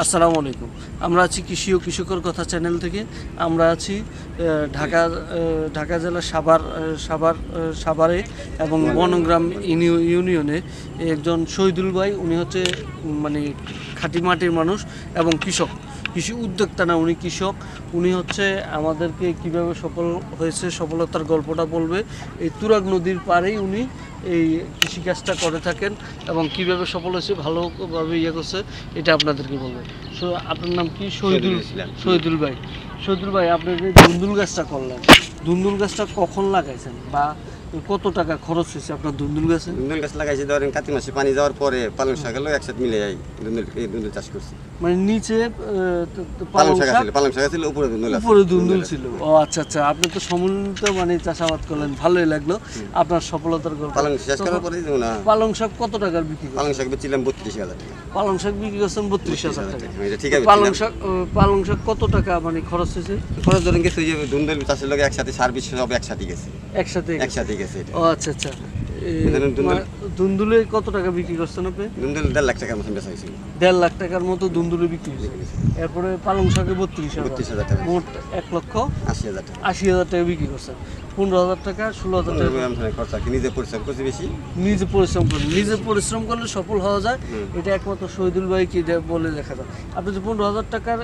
আসসালামু আলাইকুম। আমরা আছি কৃষি ও কৃষকের কথা চ্যানেল থেকে। আমরা আছি ঢাকা জেলার সাভারে এবং বনগ্রাম ইউনিয়নে একজন শহীদুল ভাই, উনি হচ্ছে মানে খাঁটি মাটির মানুষ এবং কৃষি উদ্যোক্তা না, উনি কৃষক। উনি হচ্ছে আমাদেরকে কিভাবে সফল হয়েছে, সফলতার গল্পটা বলবে। এই তুরাগ নদীর পাড়েই উনি এই কৃষিকাজটা করে থাকেন এবং কিভাবে সফল হয়েছে, ভালোভাবে করছে, এটা আপনাদেরকে বলবেন। সো আপনার নাম কি? শহীদুল ভাই। শহীদুল ভাই, আপনি যে ধুন্দুল গাছটা করলেন, ধুন্দুল গাছটা কখন লাগাইছেন বা কত টাকা খরচ হয়েছে আপনার ধুন্দুল গাছে? ধুন্দুল গাছ লাগাইছি ধরেন কাতি মাসে পানি যাওয়ার পরে পালং শাক হলো একসাথে মিলে যাই ধুন্দুল চাষ করছি। মানে নিচে পালং শাক ছিল উপরে ধুন্দুল ছিল। ও আচ্ছা আচ্ছা, আপনি তো সমন্বিত মানে চাষাবাদ করলেন, ভালোই লাগলো আপনার সফলতার গল্প। পালং শেষ করার পরে পালং শাক কত টাকার বিক্রি? পালং শাক বেচছিলাম 32,000 টাকা। পালং শাক বিক্রি করছেন 32,000 টাকা। ঠিক আছে। পালং শাক কত টাকা মানে খরচ হয়েছে? খরচ ধরেন গেছে যে ধুন্দুল চাষের লোক একসাথে সার্ভিস সব একসাথে গেছে। একসাথে গেছে। ও আচ্ছা আচ্ছা। ধুন্দুলে কত টাকা বিক্রি করছেন আপনি? ধুন্দুল 1.5 লাখ টাকার মতো বেচা হয়েছিল। 1.5 লাখ টাকার মতো ধুন্দুলে বিক্রি হয়েছে। এরপরে পালং শাকে 32,000 টাকা, মোট 1,80,000 টাকা। 80,000 টাকা বিক্রি করছেন। 15,000 টাকা 16,000 টাকা খরচা কি নিজে পরিশ্রম করছি বেশি। নিজে পরিশ্রম করলে সফল হওয়া যায়, এটা একমাত্র শহীদুল ভাই কি বলে দেখা যায়। আপনি যে 15,000 টাকার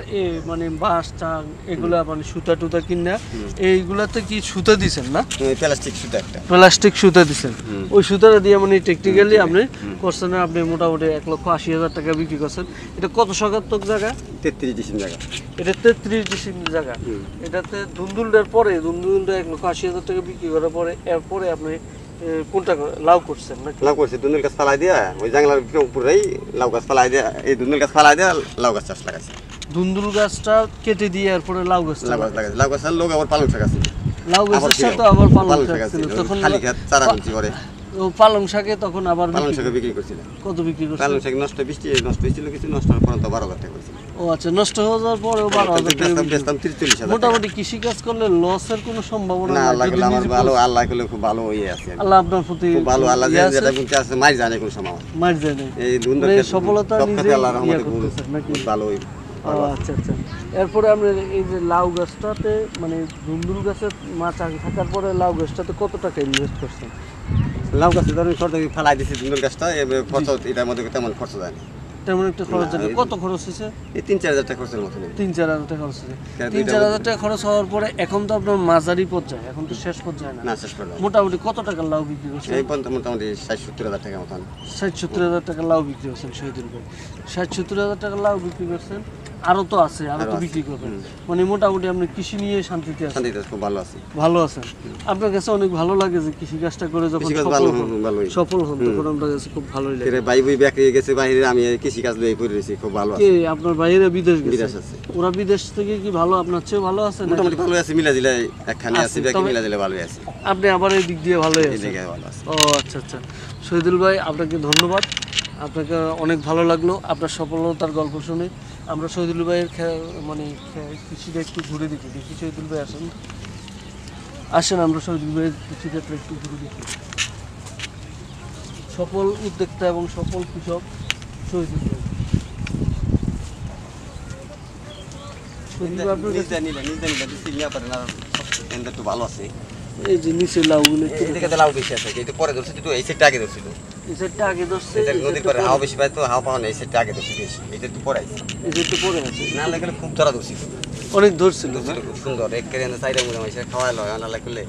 মানে বাঁশ চাং এগুলা মানে সুতা টুতা কিনা, এইগুলাতে কি সুতা দিচ্ছেন না? প্লাস্টিক সুতা দিচ্ছেন। ওই সুতাটা দিয়ে মানে টেকনিক্যালি আপনি করছেন, আপনি মোটামুটি 1,80,000 টাকা বিক্রি করছেন। এটা কত শতাংশ জায়গা? 33 ডিসিম জায়গা। এটা 33 ডিসিম জায়গা। এটাতে ধুন্দুলটার পরে 1,80,000 টাকা বিক্রি করার পরে এরপরে আপনি কোনটা লাউ করছেন নাকি? লাউ করছি, ধুন্দুল গাছ ফালাই দিয়া ওই জাংলার উপরেই লাউ গাছ ফালাই দিয়া, এই ধুন্দুল গাছ ফালাই দিয়া লাউ গাছ চাষ লাগাইছি। ধুন্দুল গাছটা কেটে দিয়ে এরপরে লাউ গাছ লাগাইছি। লাউ গাছের লোক আবার পালং শাক আছে। লাউ গাছের সাথে আবার পালং শাক ছিল। তখন খালি খেত চারা কুচি করে পালং শাকে তখন আবার পালং শাক বিক্রি করছিলাম। কত বিক্রি করছিলেন? পালং শাক নষ্ট হয়েছিল, কিছু নষ্ট হওয়ার পর তো 12,000 টাকা করছিল। ও আচ্ছা, নষ্ট হয়ে যাওয়ার পরেও 12,000 টাকা বেচতাম 43,000। মোটামুটি কৃষি কাজ করলে লসের কোনো সম্ভাবনা না, নাই? আল্লাহ করলে খুব ভালো ইয়ে আছে। আল্লাহ আপনার প্রতি খুব ভালো, আল্লাহ যেটা বলতে আছে মার জানে কোন সময় মার যায় না। এই ধুন্দুল সফলতা নিজে আল্লাহর রহমতে নাকি ভালো। আচ্ছা আচ্ছা। এরপরে আমরা এই যে লাউ গাছটাতে মানে ধুন্দুল গাছের মাছ আগে থাকার পরে লাউ গাছটাতে কত টাকা ইনভেস্ট করছেন? লাউ গাছে ধরেন খরচ ফেলাই দিয়েছি, ধুন্দুল গাছটা খরচ এটার মধ্যে তেমন খরচ যায় না। তেমন একটা খরচ যায় না। কত খরচ হয়েছে? এই 3-4 হাজার টাকা খরচের মতো। 3-4 হাজার টাকা খরচ হয়েছে। 3-4 হাজার টাকা খরচ হওয়ার পরে এখন তো আপনার মাঝারি পর্যায়ে, এখন তো শেষ পর্যায়ে না। শেষ পর্যায়ে মোটামুটি কত টাকার লাউ বিক্রি করছেন? এই পর্যন্ত মোটামুটি 60-70 হাজার টাকা মতন। 60-70 হাজার টাকা লাউ বিক্রি করছেন শহীদুল ভাই। 60-70 হাজার টাকা লাউ বিক্রি করছেন। আরো তো আছে, আরো তো বিক্রি করবেন। মানে মোটামুটি আপনি কৃষি নিয়ে শান্তিতে আছেন। খুব ভালো আছি। ভালো আছেন। আপনার কাছে অনেক ভালো লাগে যে কৃষি কাজটা করে যখন সফল হন, তখন আপনার কাছে খুব ভালোই লাগে। ভাই বেরিয়ে গেছে বাইরে, আমি কৃষি কাজ লয়ে পড়ে রয়েছি, খুব ভালো আছে। আপনার বাইরে বিদেশ আছে। ওরা বিদেশ থেকে কি ভালো, আপনার চেয়ে ভালো আছে? মোটামুটি ভালো আছে, মিলা জিলা একখানে আছে, মিলা জিলা ভালোই আছে। আপনি আবার এই দিক দিয়ে ভালোই আছেন। ও আচ্ছা আচ্ছা। শহীদুল ভাই, আপনাকে ধন্যবাদ। আপনাকে অনেক ভালো লাগলো আপনার সফলতার গল্প শুনে। আমরা শহীদুল ভাইয়ের মানে কৃষিটা একটু ঘুরে দেখি। শহীদুল ভাই আসেন আমরা শহীদুল ভাইয়ের কৃষিক্ষেত্রে একটু ঘুরে দেখি। সফল উদ্যোক্তা এবং সফল কৃষক শহীদুল ভাই। ভালো আছে। এই যে নিচে লাউগুলো লাউ বেশি আছে, পরে ধরছে এই সেটটা আগে ধরছিল। এই সেটটা আগে ধরছে, নদীর পরে হাওয়া বেশি পায় তো হাওয়া পাওয়া নেই, এই সেটটা আগে ধরছে বেশি। এটা একটু পরে আছে, এটা একটু পরে আছে। না লাগলে খুব ধরা ধরছিল, অনেক ধরছিল, খুব সুন্দর। এক কেরে চাইরা মুড়ে মাইছে খাওয়াইলো, না লাগলে